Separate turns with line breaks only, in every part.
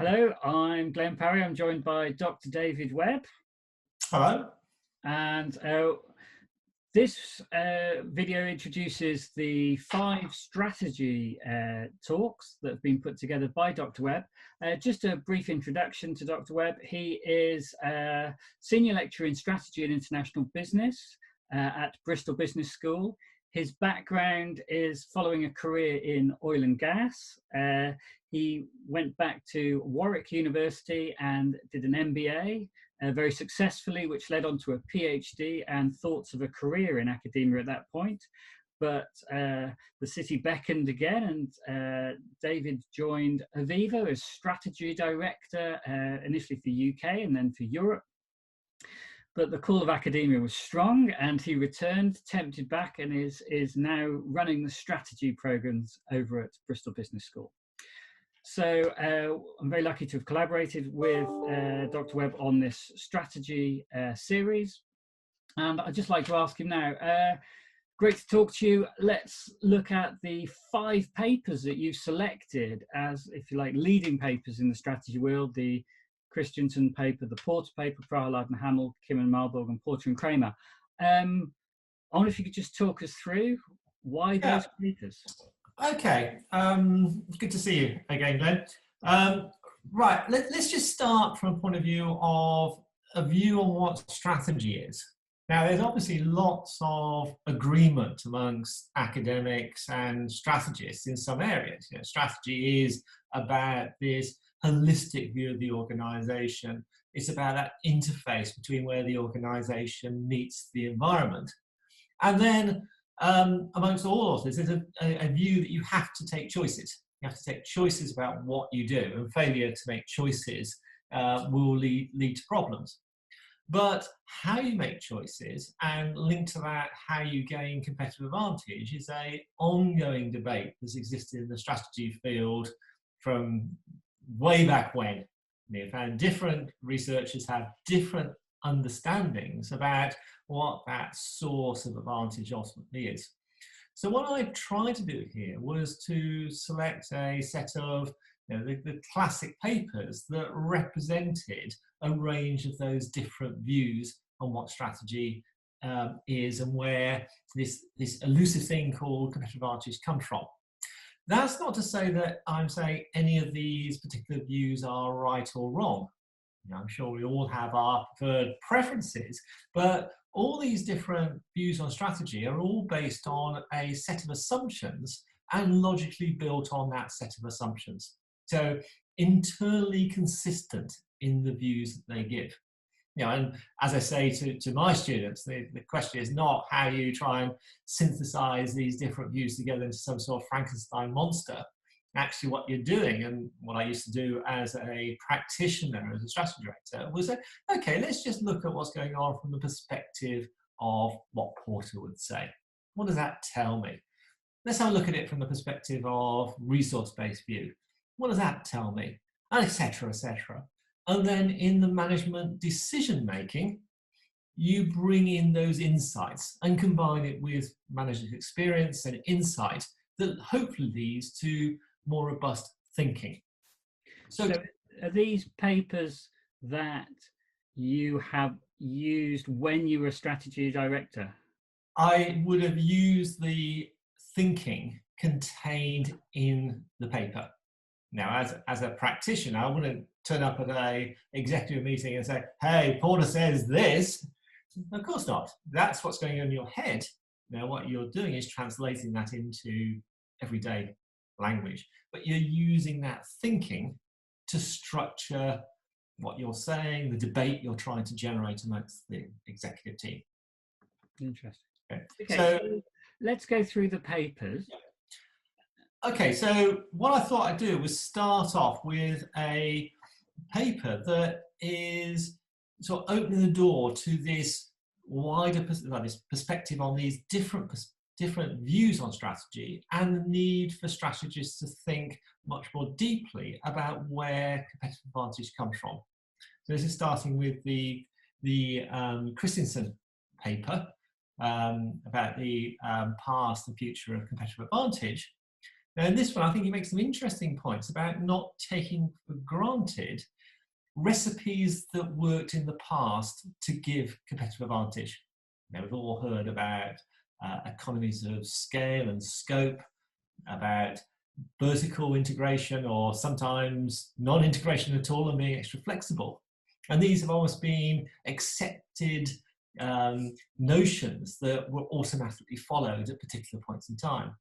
Hello, I'm Glenn Parry. I'm joined by Dr David Webb.
Hello.
And this video introduces the 5 strategy talks that have been put together by Dr Webb. Just a brief introduction to Dr Webb. He is a senior lecturer in strategy and international business at Bristol Business School. His background is following a career in oil and gas. He went back to Warwick University and did an MBA very successfully, which led on to a PhD and thoughts of a career in academia at that point. But the city beckoned again, and David joined Aviva as strategy director, initially for UK and then for Europe. But the call of academia was strong, and he returned, tempted back, and is now running the strategy programs over at Bristol Business School. So I'm very lucky to have collaborated with Dr Webb on this strategy series. And I'd just like to ask him now, great to talk to you. Let's look at the 5 papers that you've selected as, if you like, leading papers in the strategy world: the Christensen paper, the Porter paper, Prahalad and Hamel, Kim and Marburg, and Porter and Kramer. I wonder if you could just talk us through why those papers.
Okay, good to see you again, Glenn. Right, let's just start from a point of view of a view on what strategy is. Now, there's obviously lots of agreement amongst academics and strategists in some areas. You know, strategy is about this holistic view of the organisation. It's about that interface between where the organisation meets the environment. And then amongst all authors, there's a view that you have to take choices. You have to take choices about what you do, and failure to make choices will lead to problems. But how you make choices and linked to that, how you gain competitive advantage is an ongoing debate that's existed in the strategy field from way back when. And different researchers have different understandings about what that source of advantage ultimately is. So what I tried to do here was to select a set of the classic papers that represented a range of those different views on what strategy is and where this elusive thing called competitive advantage comes from. That's not to say that I'm saying any of these particular views are right or wrong. You know, I'm sure we all have our preferred preferences, but all these different views on strategy are all based on a set of assumptions and logically built on that set of assumptions. So internally consistent in the views that they give. You know, and as I say to my students, the question is not how you try and synthesize these different views together into some sort of Frankenstein monster. Actually, what you're doing, and what I used to do as a practitioner, as a strategy director, was say, okay, let's just look at what's going on from the perspective of what Porter would say. What does that tell me? Let's have a look at it from the perspective of resource-based view. What does that tell me? And etc., etc. And then in the management decision-making, you bring in those insights and combine it with management experience and insight that hopefully leads to more robust thinking.
So are these papers that you have used when you were a strategy director?
I would have used the thinking contained in the paper. Now, as a practitioner, I wouldn't turn up at an executive meeting and say, hey, Porter says this. Of course not. That's what's going on in your head. Now, what you're doing is translating that into everyday language, but you're using that thinking to structure what you're saying, the debate you're trying to generate amongst the executive team.
Interesting.
Okay,
so let's go through the papers.
Okay, so what I thought I'd do was start off with a paper that is sort of opening the door to this wider perspective on these different views on strategy and the need for strategists to think much more deeply about where competitive advantage comes from. So this is starting with the Christensen paper about the past and future of competitive advantage. Now, in this one, I think he makes some interesting points about not taking for granted recipes that worked in the past to give competitive advantage. Now, we've all heard about economies of scale and scope, about vertical integration or sometimes non-integration at all and being extra flexible. And these have always been accepted notions that were automatically followed at particular points in time.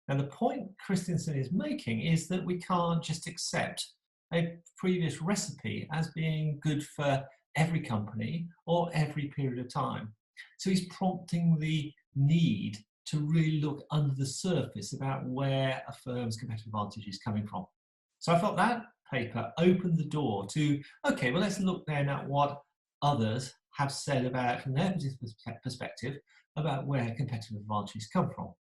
And the point Christensen is making is that we can't just accept a previous recipe as being good for every company or every period of time. So he's prompting the need to really look under the surface about where a firm's competitive advantage is coming from. So I felt that paper opened the door to, okay, well, let's look then at what others have said about, from their perspective, about where competitive advantages come from.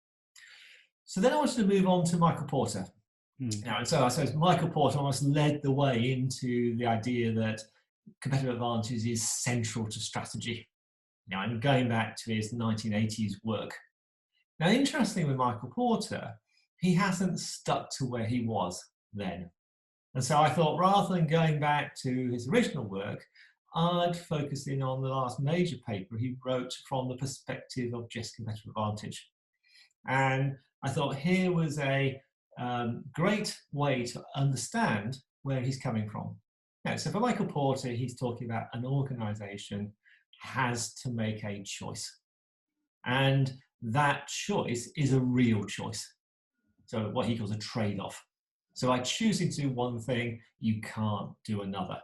So then I wanted to move on to Michael Porter. Now, and so I suppose Michael Porter almost led the way into the idea that competitive advantage is central to strategy. Now, I'm going back to his 1980s work. Now, interesting with Michael Porter, he hasn't stuck to where he was then. And so I thought, rather than going back to his original work, I'd focus in on the last major paper he wrote from the perspective of just competitive advantage. And I thought here was a great way to understand where he's coming from. Now, so for Michael Porter, he's talking about an organization has to make a choice. And that choice is a real choice. So what he calls a trade-off. So by choosing to do one thing, you can't do another.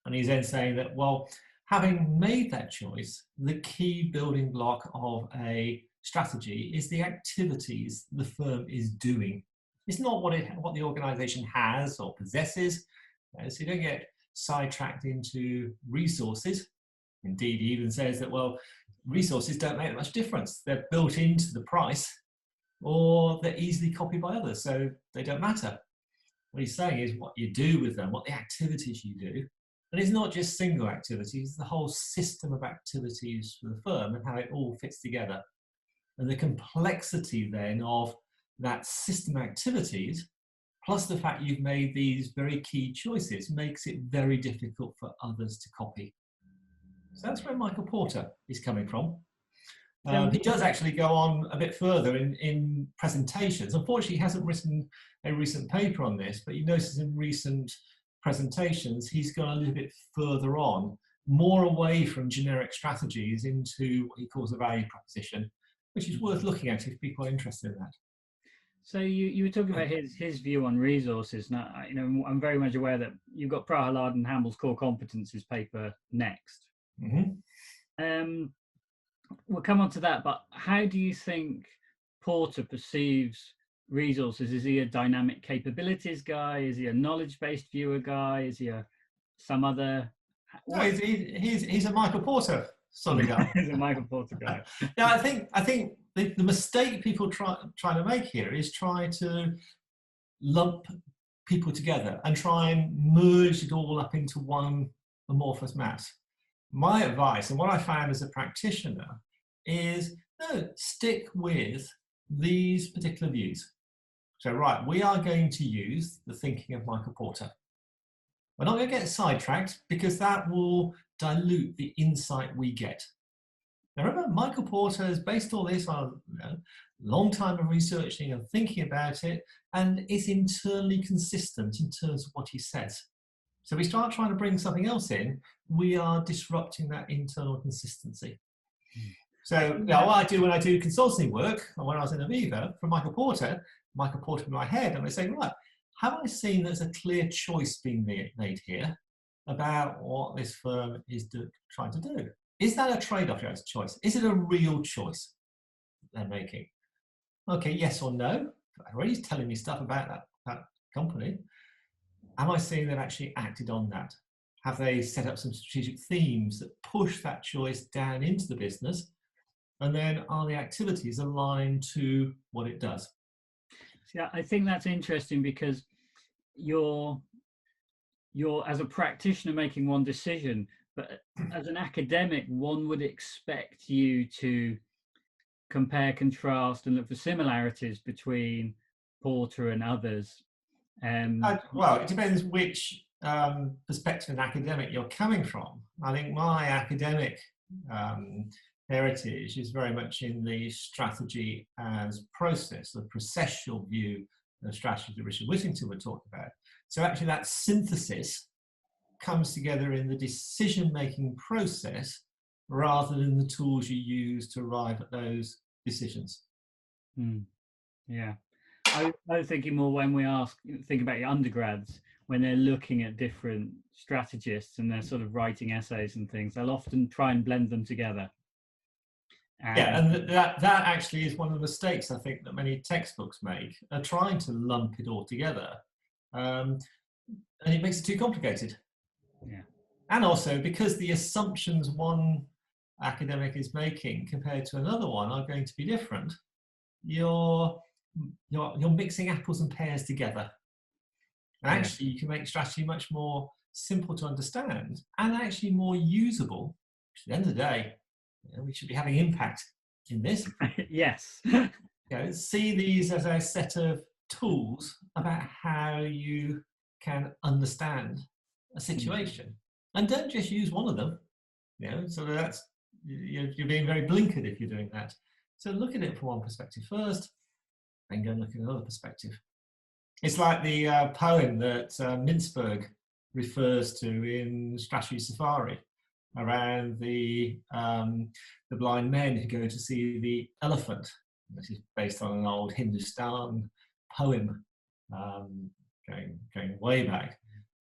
And he's then saying that, well, having made that choice, the key building block of a strategy is the activities the firm is doing. It's not what the organization has or possesses. So you don't get sidetracked into resources. Indeed, he even says that, well, resources don't make much difference. They're built into the price or they're easily copied by others, so they don't matter. What he's saying is what you do with them, what the activities you do. And it's not just single activities, it's the whole system of activities for the firm and how it all fits together. And the complexity then of that system of activities, plus the fact you've made these very key choices, makes it very difficult for others to copy. So that's where Michael Porter is coming from. He does actually go on a bit further in presentations. Unfortunately, he hasn't written a recent paper on this, but you notice in recent presentations, he's gone a little bit further on, more away from generic strategies into what he calls a value proposition, which is worth looking at if people are interested in that.
So you were talking about his view on resources. Now, I'm very much aware that you've got Prahalad and Hamill's core competencies paper next.
Mm-hmm.
We'll come on to that, but how do you think Porter perceives resources? Is he a dynamic capabilities guy? Is he a knowledge-based viewer guy? Is he some other?
No, he's a Michael Porter sort of guy.
He's a Michael Porter guy.
Yeah, I think the mistake people try to make here is try to lump people together and try and merge it all up into one amorphous mass. My advice, and what I found as a practitioner, is no, stick with these particular views. So, right, we are going to use the thinking of Michael Porter. We're not going to get sidetracked because that will dilute the insight we get. Now, remember, Michael Porter has based all this on a long time of researching and thinking about it, and is internally consistent in terms of what he says. So we start trying to bring something else in, we are disrupting that internal consistency. So what I do when I do consulting work, or when I was in Aviva, from Michael Porter in my head, and I say, right, have I seen there's a clear choice being made here about what this firm is trying to do? Is that a trade-off choice? Is it a real choice they're making? Okay, yes or no. Already telling me stuff about that company. Am I seeing they've actually acted on that? Have they set up some strategic themes that push that choice down into the business? And then are the activities aligned to what it does?
Yeah, I think that's interesting because you're as a practitioner making one decision, but as an academic, one would expect you to compare, contrast, and look for similarities between Porter and others.
Well, it depends which perspective and academic you're coming from. I think my academic heritage is very much in the strategy as process, the processual view of strategy that Richard Whittington would talk about. So actually that synthesis comes together in the decision-making process rather than the tools you use to arrive at those decisions.
Yeah. I was thinking more when we think about your undergrads, when they're looking at different strategists and they're sort of writing essays and things, they'll often try and blend them together.
And that actually is one of the mistakes I think that many textbooks make, are trying to lump it all together. And it makes it too complicated.
Yeah.
And also because the assumptions one academic is making compared to another one are going to be different, you're mixing apples and pears together. And actually you can make strategy much more simple to understand and actually more usable. At the end of the day, we should be having impact in this.
Yes.
See these as a set of tools about how you can understand a situation, and don't just use one of them. So that's you're being very blinkered if you're doing that. So look at it from one perspective first, then go and look at another perspective. It's like the poem that Mintzberg refers to in Strategy Safari, around the blind men who go to see the elephant. This is based on an old Hindustan poem going way back.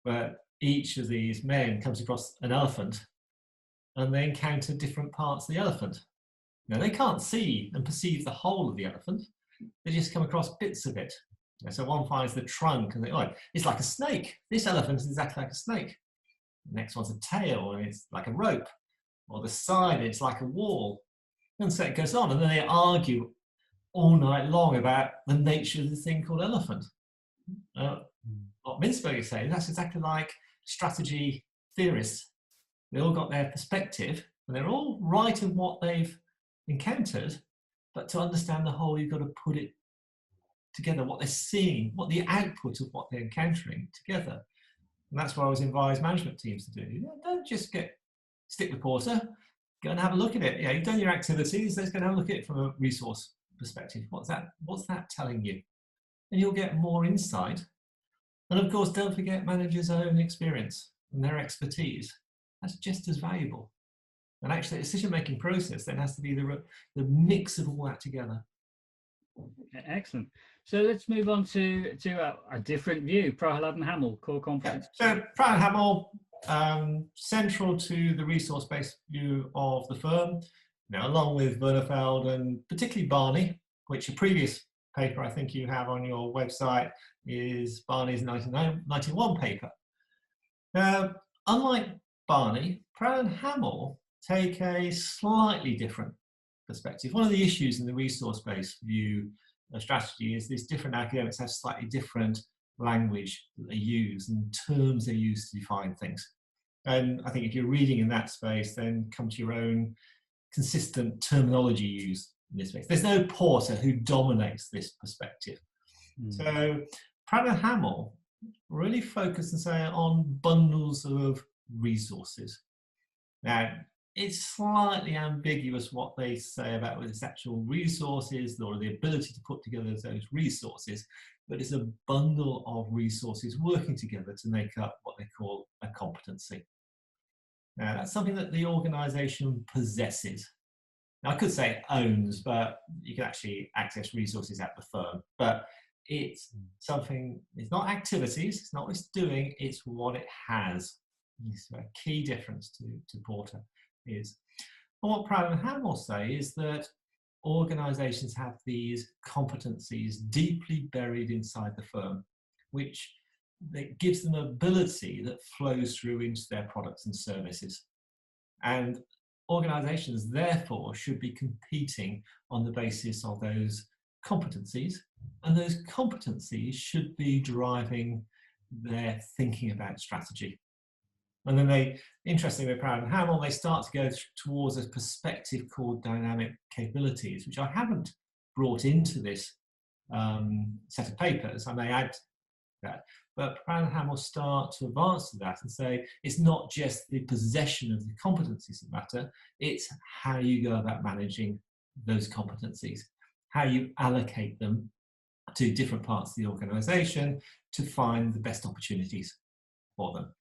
But each of these men comes across an elephant and they encounter different parts of the elephant. Now they can't see and perceive the whole of the elephant, they just come across bits of it. So one finds the trunk and it's like a snake. This elephant is exactly like a snake. The next one's a tail and it's like a rope, or the side, it's like a wall. And so it goes on, and then they argue all night long about the nature of the thing called elephant. What Mintzberg is saying, that's exactly like strategy theorists. They all got their perspective, and they're all right in what they've encountered, but to understand the whole, you've got to put it together, what they're seeing, what the output of what they're encountering together. And that's what I always advise management teams to do. Don't just stick with Porter, go and have a look at it. You've done your activities, let's go and have a look at it from a resource perspective. What's that telling you? And you'll get more insight. And of course, don't forget managers' own experience and their expertise. That's just as valuable. And actually, the decision-making process then has to be the mix of all that together.
Excellent. So let's move on to a different view. Prahalad and Hamill, core competence.
So Prahalad and Hamill, central to the resource-based view of the firm, along with Bernefeld and particularly Barney, which a previous paper I think you have on your website is Barney's 1991 paper. Unlike Barney, Prahalad and Hamill take a slightly different perspective. One of the issues in the resource-based view of strategy is these different academics have slightly different language that they use and terms they use to define things. And I think if you're reading in that space, then come to your own consistent terminology use in this space. There's no Porter who dominates this perspective. So Prahalad and Hamill really focus and say on bundles of resources. Now, it's slightly ambiguous what they say about whether it's actual resources or the ability to put together those resources, but it's a bundle of resources working together to make up what they call a competency. Now, that's something that the organisation possesses. Now, I could say owns, but you can actually access resources at the firm. But it's something, it's not activities, it's not what it's doing, it's what it has. It's a key difference to Porter is. And what Prahalad and Hamill say is that organisations have these competencies deeply buried inside the firm, which gives them ability that flows through into their products and services. And organisations, therefore, should be competing on the basis of those competencies, and those competencies should be driving their thinking about strategy. And then they, interestingly with Prahalad and Hamill, they start to go towards a perspective called dynamic capabilities, which I haven't brought into this set of papers. I may add that. But Branham will start to advance to that and say it's not just the possession of the competencies that matter, it's how you go about managing those competencies, how you allocate them to different parts of the organisation to find the best opportunities for them.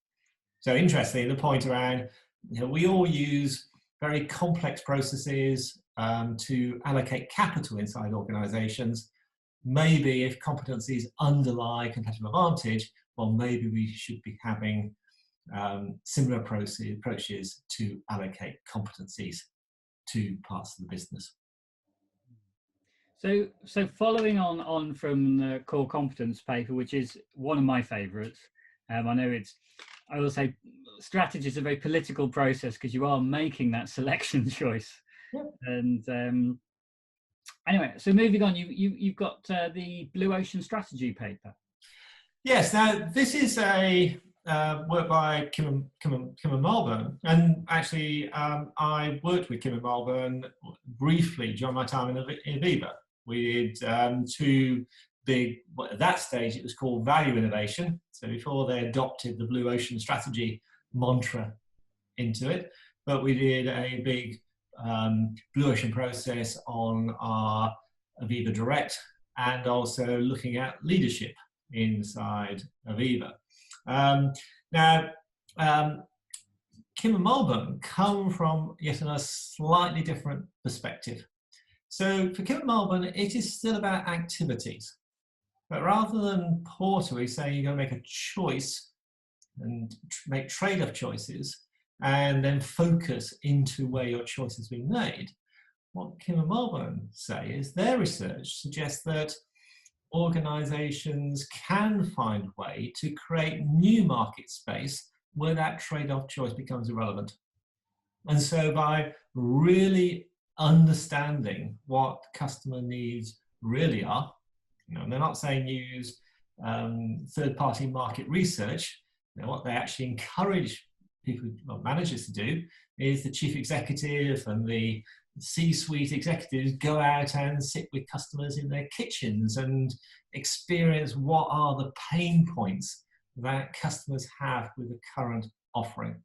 So interestingly, the point around, we all use very complex processes to allocate capital inside organisations. Maybe if competencies underlie competitive advantage, well, maybe we should be having similar approaches to allocate competencies to parts of the business.
So following on from the core competence paper, which is one of my favourites, I know I will say strategy is a very political process because you are making that selection choice.
Yep.
And anyway, so moving on, you've got the Blue Ocean Strategy paper. Yes,
now this is a work by Kim and Malvern, and actually I worked with Kim and Malvern briefly during my time in Aviva. We did two big, well, at that stage it was called value innovation, so before they adopted the Blue Ocean Strategy mantra into it, but we did a big Blue Ocean process on our Aviva Direct and also looking at leadership inside Aviva. Now, Kim and Malvern come from yet another slightly different perspective. So for Kim and Malvern, it is still about activities. But rather than Porter, we say you're going to make a choice and make trade-off choices and then focus into where your choice has been made. What Kim and Malvern say is their research suggests that organisations can find a way to create new market space where that trade-off choice becomes irrelevant. And so by really understanding what customer needs really are, and they're not saying use third-party market research. What they actually encourage people, well, managers to do is the chief executive and the C-suite executives go out and sit with customers in their kitchens and experience what are the pain points that customers have with the current offering.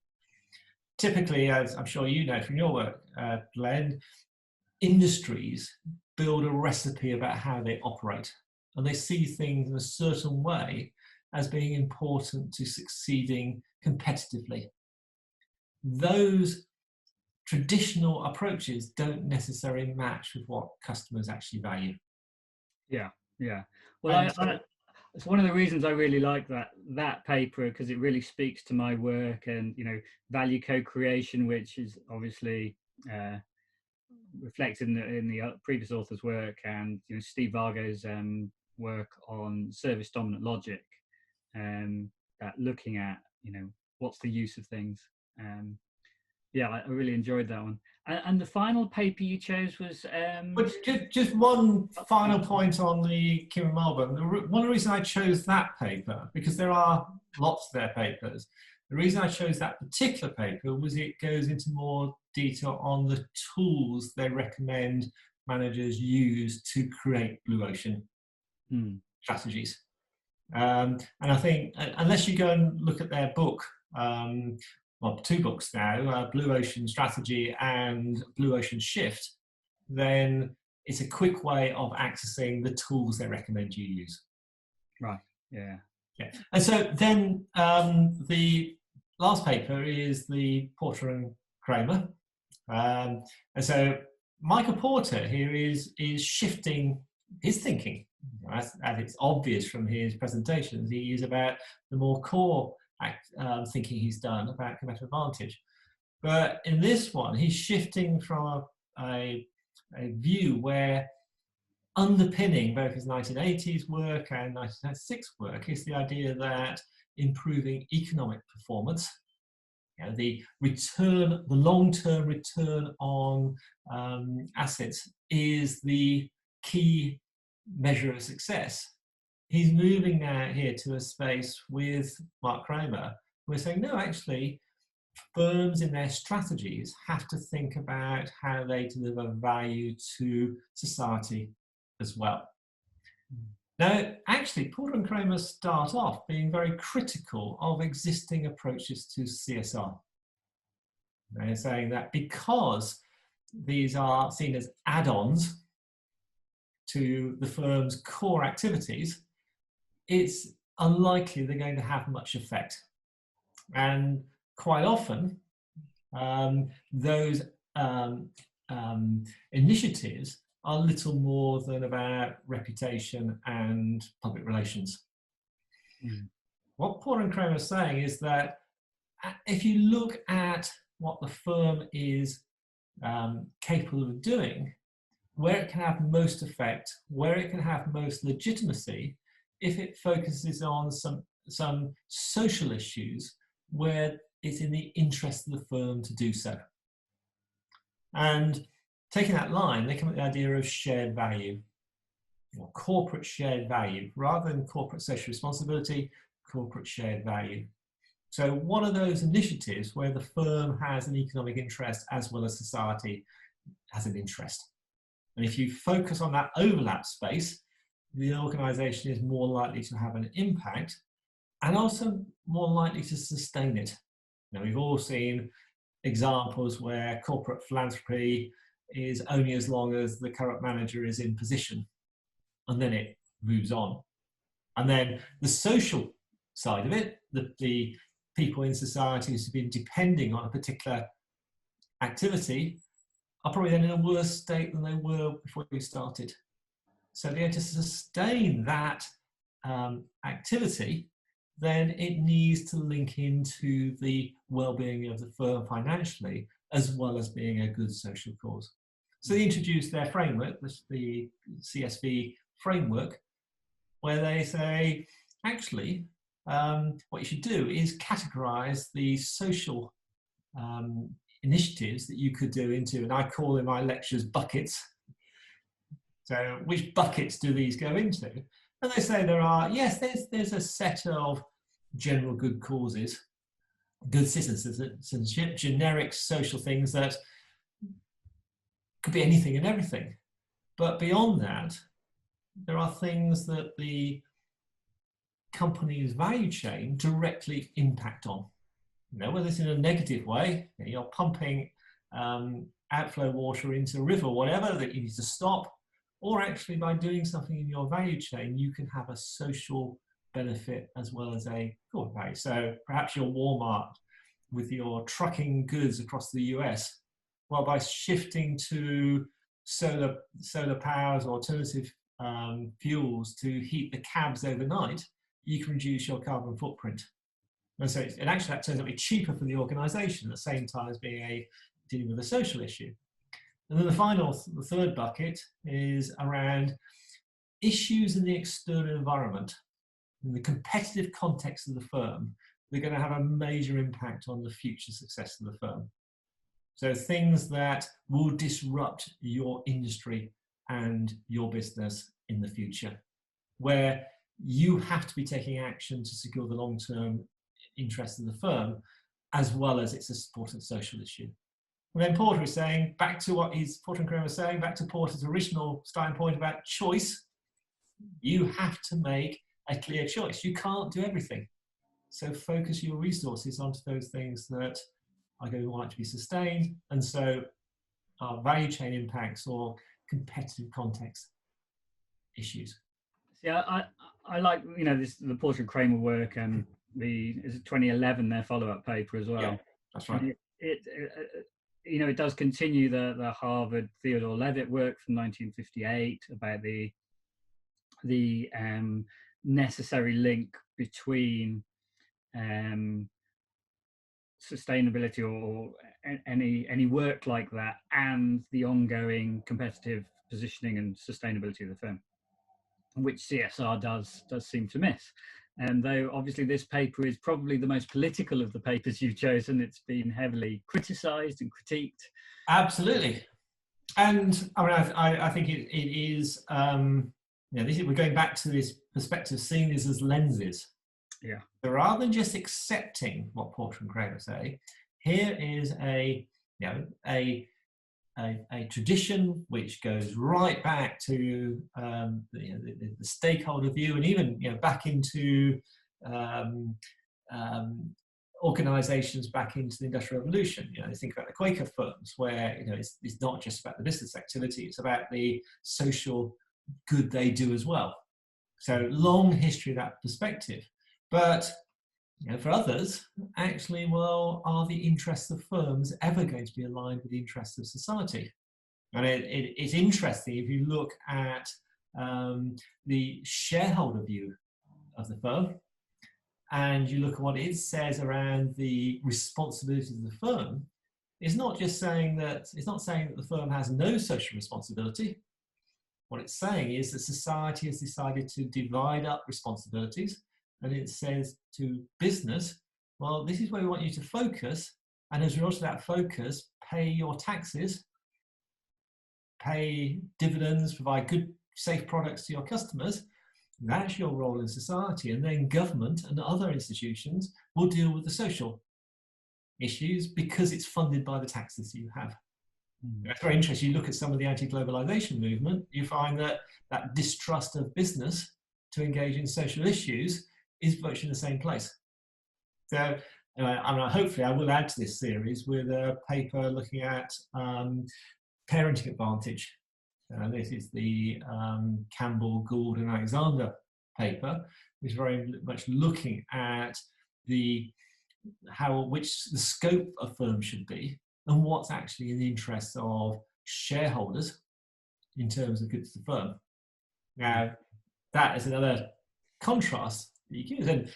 Typically, as I'm sure you know from your work, Glenn, industries build a recipe about how they operate, and they see things in a certain way as being important to succeeding competitively. Those traditional approaches don't necessarily match with what customers actually value.
Yeah. Well, it's one of the reasons I really like that paper, because it really speaks to my work and, value co-creation, which is obviously reflected in the previous author's work, and Steve Vargo's work on service dominant logic, that looking at what's the use of things. Yeah, I really enjoyed that one. And the final paper you chose was...
But just one final point on the Kim and Malvern. One of the reasons I chose that paper, because there are lots of their papers, the reason I chose that particular paper was it goes into more detail on the tools they recommend managers use to create Blue Ocean strategies. And I think, unless you go and look at their book, well, two books now, Blue Ocean Strategy and Blue Ocean Shift, then it's a quick way of accessing the tools they recommend you use.
Right, yeah.
And so then the last paper is the Porter and Kramer. And so Michael Porter here is shifting his thinking, as it's obvious from his presentations. He is about the more core thinking he's done about competitive advantage. But in this one, he's shifting from a view where underpinning both his 1980s work and 1996 work is the idea that improving economic performance, the long-term return on assets is the key measure of success. He's moving now here to a space with Mark Kramer. We're saying, no, actually, firms in their strategies have to think about how they deliver value to society as well. Now, actually, Porter and Kramer start off being very critical of existing approaches to CSR. They're saying that because these are seen as add-ons to the firm's core activities, it's unlikely they're going to have much effect. And quite often, those initiatives are little more than about reputation and public relations. Mm. What Porter and Kramer are saying is that if you look at what the firm is capable of doing, where it can have most effect, where it can have most legitimacy, if it focuses on some social issues where it's in the interest of the firm to do so. And taking that line, they come up with the idea of shared value, or corporate shared value, rather than corporate social responsibility, corporate shared value. So what are those initiatives where the firm has an economic interest as well as society has an interest? And if you focus on that overlap space, the organisation is more likely to have an impact and also more likely to sustain it. Now, we've all seen examples where corporate philanthropy is only as long as the current manager is in position, and then it moves on. And then the social side of it, the people in societies who've been depending on a particular activity are probably then in a worse state than they were before we started. So if you're to sustain that activity, then it needs to link into the well-being of the firm financially, as well as being a good social cause. So they introduced their framework, the CSV framework, where they say, actually, what you should do is categorize the social initiatives that you could do into, and I call in my lectures buckets. So which buckets do these go into? And they say there are, yes, there's a set of general good causes, good citizenship, generic social things that could be anything and everything. But beyond that, there are things that the company's value chain directly impact on. You know, whether it's in a negative way, you're pumping outflow water into a river, whatever, that you need to stop, or actually by doing something in your value chain, you can have a social benefit as well as a corporate value. So perhaps your Walmart with your trucking goods across the US, well, by shifting to solar powers or alternative fuels to heat the cabs overnight, you can reduce your carbon footprint. And so it actually that turns out to be cheaper for the organization at the same time as being dealing with a social issue. And then the third bucket is around issues in the external environment. In the competitive context of the firm, they're going to have a major impact on the future success of the firm. So things that will disrupt your industry and your business in the future, where you have to be taking action to secure the long-term interests of the firm, as well as it's a important social issue. And then Porter is saying, back to what Porter and Kramer are saying, back to Porter's original starting point about choice, you have to make a clear choice. You can't do everything. So focus your resources onto those things that are going to want to be sustained, and so value chain impacts or competitive context issues.
Yeah, I like, you know, the Porter and Kramer work, and is it 2011 their follow-up paper as well.
Yeah, that's right.
You know, it does continue the Harvard Theodore Levitt work from 1958 about the necessary link between sustainability or any work like that and the ongoing competitive positioning and sustainability of the firm, which CSR does seem to miss. And though obviously this paper is probably the most political of the papers you've chosen, it's been heavily criticised and critiqued.
Absolutely. And I mean, I think it is, we're going back to this perspective, seeing this as lenses.
Yeah.
So rather than just accepting what Porter and Kramer say, here is a a tradition which goes right back to the stakeholder view, and even back into organisations back into the Industrial Revolution. Think about the Quaker firms, where it's not just about the business activity; it's about the social good they do as well. So long history of that perspective. But for others, actually, well, are the interests of firms ever going to be aligned with the interests of society? And it's interesting if you look at the shareholder view of the firm, and you look at what it says around the responsibilities of the firm. It's not saying that the firm has no social responsibility. What it's saying is that society has decided to divide up responsibilities, and it says to business, well, this is where we want you to focus, and as a result of that focus, pay your taxes, pay dividends, provide good, safe products to your customers. That's your role in society, and then government and other institutions will deal with the social issues because it's funded by the taxes you have. It's very interesting. You look at some of the anti-globalization movement, you find that distrust of business to engage in social issues is virtually in the same place. So hopefully I will add to this series with a paper looking at parenting advantage. This is the Campbell, Gould and Alexander paper, which is very much looking at the scope a firm should be and what's actually in the interests of shareholders in terms of goods to the firm. Now, that is another contrast that you can use. And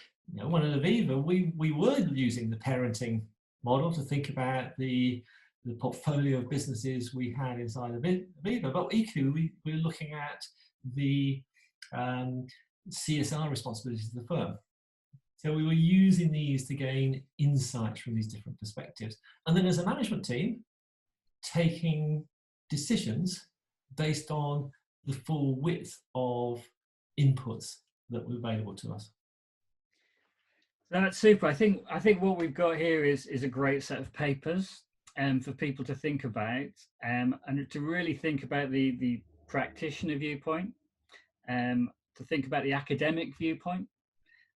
one at Aviva, we were using the parenting model to think about the portfolio of businesses we had inside of Aviva, but equally we're looking at the CSR responsibilities of the firm. So we were using these to gain insights from these different perspectives. And then as a management team, taking decisions based on the full width of inputs that were available to us.
That's super. I think what we've got here is a great set of papers for people to think about, and to really think about the practitioner viewpoint, to think about the academic viewpoint,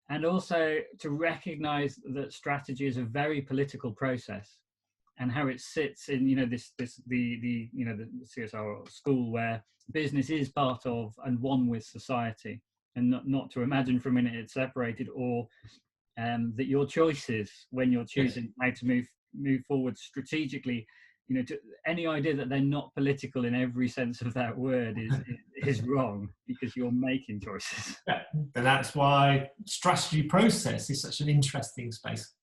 and also to recognize that strategy is a very political process, and how it sits in the CSR school, where business is part of and one with society, and not to imagine for a minute it's separated, or that your choices when you're choosing how to move forward strategically, to any idea that they're not political in every sense of that word is wrong, because you're making choices.
Yeah, and that's why strategy process is such an interesting space.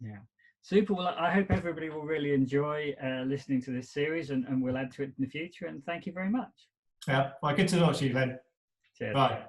Yeah, super. Well, I hope everybody will really enjoy listening to this series, and we'll add to it in the future. And thank you very much.
Yeah, well, good to talk to you, Glenn.
Cheers.
Bye.